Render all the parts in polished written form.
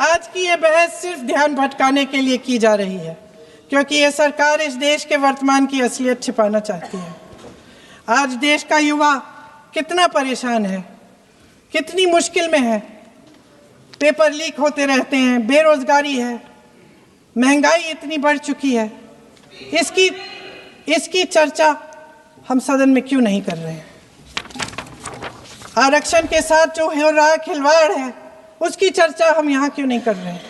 आज की ये बहस सिर्फ ध्यान भटकाने के लिए की जा रही है, क्योंकि ये सरकार इस देश के वर्तमान की असलियत छिपाना चाहती है। आज देश का युवा कितना परेशान है, कितनी मुश्किल में है। पेपर लीक होते रहते हैं, बेरोजगारी है, महंगाई इतनी बढ़ चुकी है। इसकी चर्चा हम सदन में क्यों नहीं कर रहे हैं? आरक्षण के साथ जो हो रहा खिलवाड़ है, उसकी चर्चा हम यहाँ क्यों नहीं कर रहे हैं?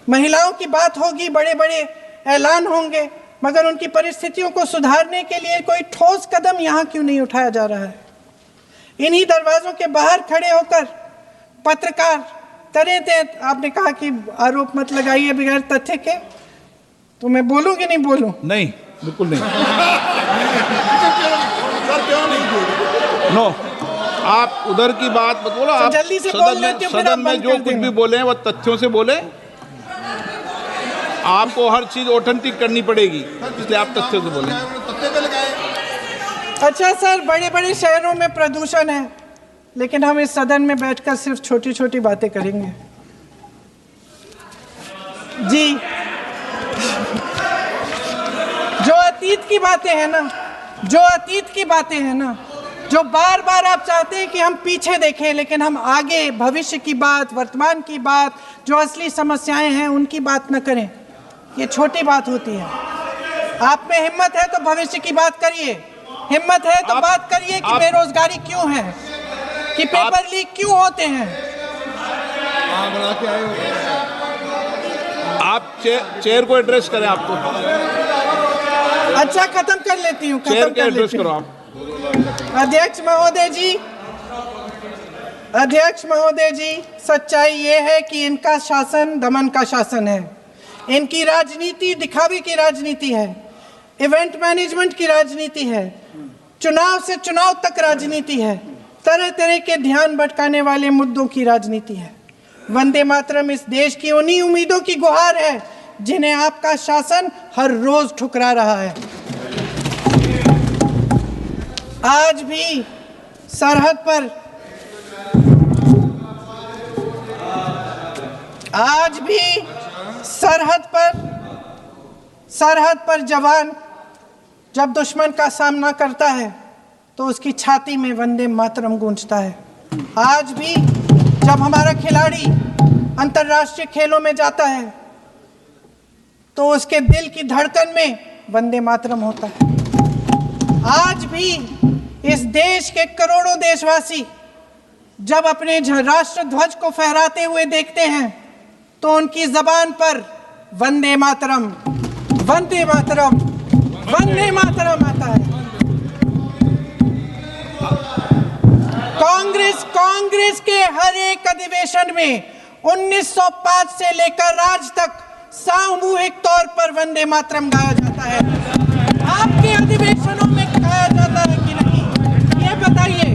महिलाओं की बात होगी, बड़े बड़े ऐलान होंगे, मगर उनकी परिस्थितियों को सुधारने के लिए कोई ठोस कदम यहाँ क्यों नहीं उठाया जा रहा है? इन्हीं दरवाजों के बाहर खड़े होकर पत्रकार तरह आपने कहा कि आरोप मत लगाइए बगैर तथ्य के, तो मैं बोलूं कि नहीं बोलूं? नहीं, बिल्कुल नहीं। नो, आप उधर की बात मत बोलो। आप जल्दी से बोल लेते हो, सदन में जो कुछ भी बोले हैं वो तथ्यों से बोले। आपको हर चीज ऑथेंटिक करनी पड़ेगी, इसलिए आप तथ्यों से बोले। अच्छा सर, बड़े बड़े शहरों में प्रदूषण है, लेकिन हम इस सदन में बैठकर सिर्फ छोटी छोटी बातें करेंगे। जी, जो अतीत की बातें हैं ना, जो बार बार आप चाहते हैं कि हम पीछे देखें, लेकिन हम आगे भविष्य की बात, वर्तमान की बात, जो असली समस्याएं हैं उनकी बात न करें, ये छोटी बात होती है। आप में हिम्मत है तो भविष्य की बात करिए, हिम्मत है तो बात करिए कि बेरोजगारी क्यों है, कि पेपर लीक क्यों होते हैं। आप चेयर को एड्रेस करें। आपको अच्छा, खत्म कर लेती हूँ। चेयर के एड्रेस करो आप। अध्यक्ष महोदय जी, सच्चाई ये है कि इनका शासन दमन का शासन है। इनकी राजनीति दिखावे की राजनीति है, इवेंट मैनेजमेंट की राजनीति है, चुनाव से चुनाव तक राजनीति है, तरह तरह के ध्यान भटकाने वाले मुद्दों की राजनीति है। वंदे मातरम इस देश की उन्हीं उम्मीदों की गुहार है जिन्हें आपका शासन हर रोज ठुकरा रहा है। आज भी सरहद पर जवान जब दुश्मन का सामना करता है तो उसकी छाती में वंदे मातरम गूंजता है। आज भी जब हमारा खिलाड़ी अंतर्राष्ट्रीय खेलों में जाता है तो उसके दिल की धड़कन में वंदे मातरम होता है। आज भी इस देश के करोड़ों देशवासी जब अपने राष्ट्र ध्वज को फहराते हुए देखते हैं तो उनकी जबान पर वंदे मातरम, वंदे मातरम, वंदे मातरम आता है। कांग्रेस के हर एक अधिवेशन में 1905 से लेकर आज तक सामूहिक तौर पर वंदे मातरम गाया जाता है। आपके अधिवेशनों में गाया जाता है कि नहीं, ये बताइए।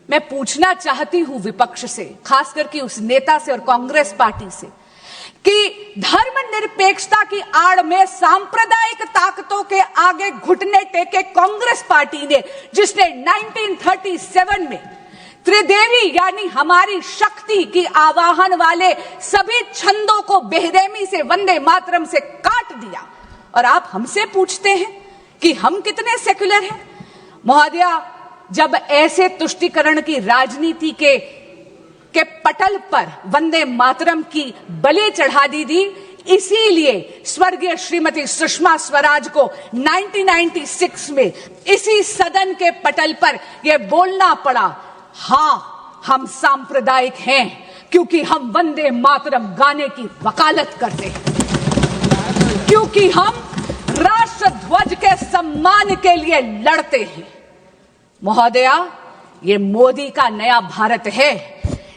मैं पूछना चाहती हूं विपक्ष से, खास करके उस नेता से और कांग्रेस पार्टी से, कि धर्मनिरपेक्षता की आड़ में सांप्रदायिक ताकतों के आगे घुटने टेके कांग्रेस पार्टी ने, जिसने 1937 में त्रिदेवी यानी हमारी शक्ति की आवाहन वाले सभी छंदों को बेरहमी से वंदे मातरम से काट दिया, और आप हमसे पूछते हैं कि हम कितने सेक्युलर हैं। महोदया, जब ऐसे तुष्टीकरण की राजनीति के पटल पर वंदे मातरम की बलि चढ़ा दी थी, इसीलिए स्वर्गीय श्रीमती सुषमा स्वराज को 1996 में इसी सदन के पटल पर यह बोलना पड़ा, हाँ हम सांप्रदायिक हैं क्योंकि हम वंदे मातरम गाने की वकालत करते हैं, क्योंकि हम राष्ट्र ध्वज के सम्मान के लिए लड़ते हैं। महोदया, ये मोदी का नया भारत है।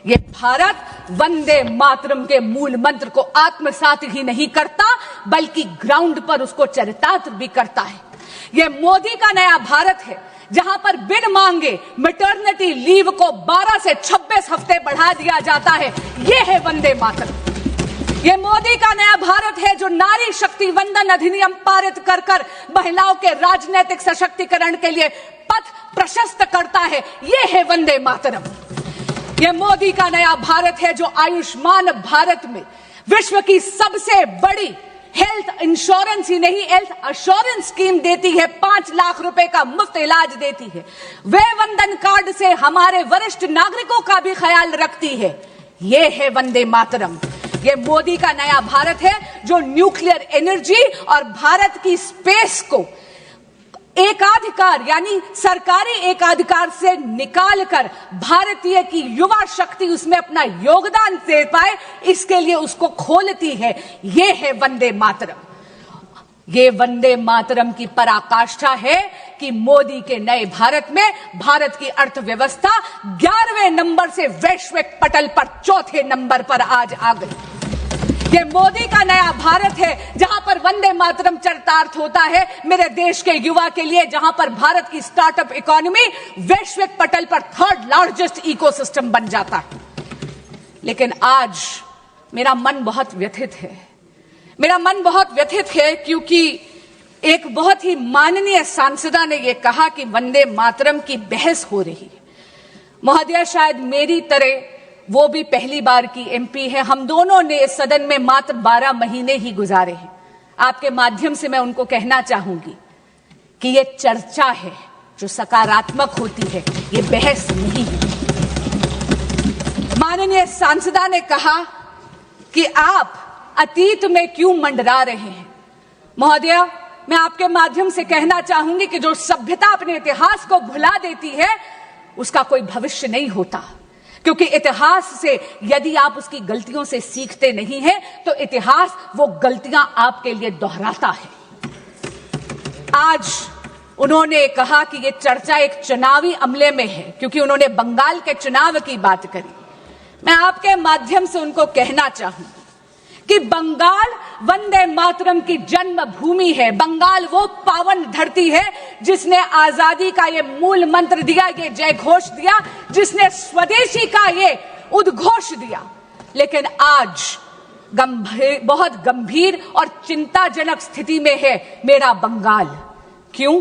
ये भारत वंदे मातरम के मूल मंत्र को आत्मसात ही नहीं करता, बल्कि ग्राउंड पर उसको चरितार्थ भी करता है। ये मोदी का नया भारत है, जहां पर बिन मांगे मैटरनिटी लीव को 12 से 26 हफ्ते बढ़ा दिया जाता है। ये है वंदे मातरम। ये मोदी का नया भारत है जो नारी शक्ति वंदन अधिनियम पारित कर कर महिलाओं के राजनीतिक सशक्तिकरण के लिए पथ प्रशस्त करता है। ये है वंदे मातरम। ये मोदी का नया भारत है जो आयुष्मान भारत में विश्व की सबसे बड़ी हेल्थ इंश्योरेंस ही नहीं, हेल्थ एश्योरेंस स्कीम देती है। 5 लाख रुपए का मुफ्त इलाज देती है। वे वंदन कार्ड से हमारे वरिष्ठ नागरिकों का भी ख्याल रखती है। ये है वंदे मातरम। ये मोदी का नया भारत है जो न्यूक्लियर एनर्जी और भारत की स्पेस को एकाधिकार यानी सरकारी एकाधिकार से निकालकर भारतीय की युवा शक्ति उसमें अपना योगदान दे पाए, इसके लिए उसको खोलती है। ये है वंदे मातरम। ये वंदे मातरम की पराकाष्ठा है कि मोदी के नए भारत में भारत की अर्थव्यवस्था 11वें नंबर से वैश्विक पटल पर 4थे नंबर पर आज आ गई। ये मोदी का नया भारत है जहां पर वंदे मातरम चरितार्थ होता है मेरे देश के युवा के लिए, जहां पर भारत की स्टार्टअप इकोनॉमी वैश्विक पटल पर 3rd लार्जेस्ट इकोसिस्टम बन जाता है। लेकिन आज मेरा मन बहुत व्यथित है। मेरा मन बहुत व्यथित है क्योंकि एक बहुत ही माननीय सांसदा ने यह कहा कि वंदे मातरम की बहस हो रही है। महोदया, शायद मेरी तरह वो भी पहली बार की एमपी है। हम दोनों ने इस सदन में मात्र 12 महीने ही गुजारे हैं। आपके माध्यम से मैं उनको कहना चाहूंगी कि ये चर्चा है जो सकारात्मक होती है, ये बहस नहीं है। माननीय सांसदा ने कहा कि आप अतीत में क्यों मंडरा रहे हैं। महोदया, मैं आपके माध्यम से कहना चाहूंगी कि जो सभ्यता अपने इतिहास को भुला देती है उसका कोई भविष्य नहीं होता, क्योंकि इतिहास से यदि आप उसकी गलतियों से सीखते नहीं हैं तो इतिहास वो गलतियां आपके लिए दोहराता है। आज उन्होंने कहा कि ये चर्चा एक चुनावी अमले में है क्योंकि उन्होंने बंगाल के चुनाव की बात करी। मैं आपके माध्यम से उनको कहना चाहूंगी कि बंगाल वंदे मातरम की जन्मभूमि है। बंगाल वो पावन धरती है जिसने आजादी का ये मूल मंत्र दिया, ये जय घोष दिया, जिसने स्वदेशी का ये उद्घोष दिया। लेकिन आज बहुत गंभीर और चिंताजनक स्थिति में है मेरा बंगाल। क्यों?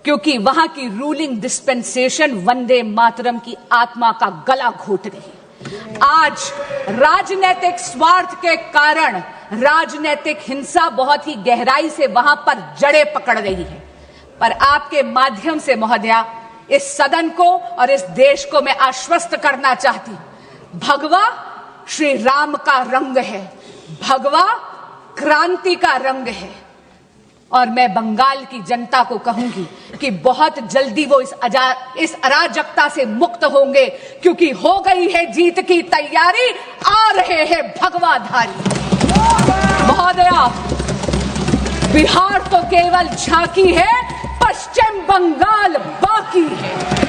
क्योंकि वहां की रूलिंग डिस्पेंसेशन वंदे मातरम की आत्मा का गला घोट रही। आज राजनीतिक स्वार्थ के कारण राजनीतिक हिंसा बहुत ही गहराई से वहां पर जड़ें पकड़ रही है। पर आपके माध्यम से महोदया इस सदन को और इस देश को मैं आश्वस्त करना चाहती हूं, भगवा श्री राम का रंग है, भगवा क्रांति का रंग है। और मैं बंगाल की जनता को कहूंगी कि बहुत जल्दी वो इस अराजकता से मुक्त होंगे, क्योंकि हो गई है जीत की तैयारी, आ रहे हैं भगवाधारी। महोदया, बिहार तो केवल झांकी है, पश्चिम बंगाल बाकी है।